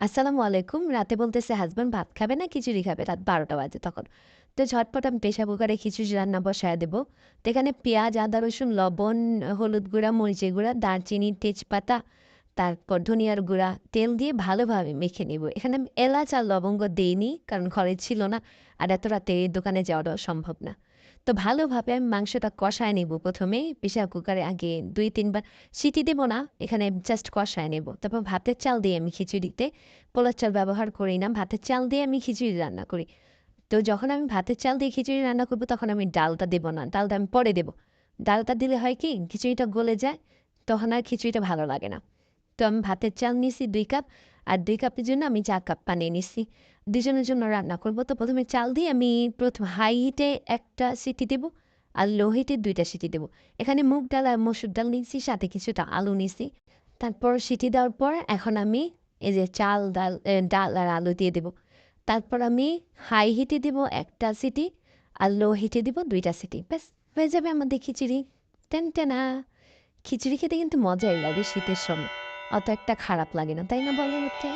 আসসালামু আলাইকুম। রাতে বলতেছে হাসব্যান্ড ভাত খাবে না খিচুড়ি খাবে। রাত ১২টা বাজে তখন। তো ঝটপট আমি প্রেশার কুকারে খিচুড়ি রান্না বসায়া দেব। তো এখানে পেঁয়াজ, আদা, রসুন, লবণ, হলুদ গুঁড়া, মরিচের গুঁড়া, দারচিনি, তেজপাতা, তারপর ধনিয়ার গুঁড়া, তেল দিয়ে ভালোভাবে মেখে নেব। এখানে আমি এলাচ আর লবঙ্গ দেইনি কারণ ঘরে ছিল না। আর এত রাতে দোকানে যাওয়াটাও সম্ভব না। তো ভালোভাবে আমি মাংসটা কষায় নেব ১ম এই প্রেশার কুকারে আগে ২-৩ বার সিটি দেব না, এখানে জাস্ট কষায় নেব। তারপর ভাতের চাল দিয়ে আমি খিচুড়িতে পোলার চাল ব্যবহার করি না। ভাতের চাল দিয়ে আমি খিচুড়ি রান্না করি। তো যখন আমি ভাতের চাল দিয়ে খিচুড়ি রান্না করব তখন আমি ডালটা দেব না। ডালটা আমি পরে দেব। ডালটা দিলে হয় কি খিচুড়িটা গলে যায়, তখন আর খিচুড়িটা ভালো লাগে না। তো আমি ভাতের চাল নিছি ২ কাপ। আর ২ কাপের জন্য আমি ৪ কাপ পানি নিছি। ২ জনের জন্য রান্না করব। তো ১ম এ চাল দিয়ে আমি হাই হিটে ১ টা সিটি দেব। আর লো হিটে ২ টা সিটি দেব। এখানে মুগ ডাল আর মসুর ডাল নিছি, সাথে কিছুটা আলু নিছি। তারপর সিটি দেওয়ার পর এখন আমি এই যে চাল, ডাল আর আলু দিয়ে দেব। তারপর আমি হাই হিটে দিব ১ টা সিটি আর লো হিটে দিব ২ টা সিটি। ব্যাস হয়ে যাবে আমাদের খিচুড়ি। টেনটেনা! খিচুড়ি খেতে কিন্তু মজাই লাগে শীতের সময়। অত একটা খারাপ লাগে না, তাই না বলো হচ্ছে?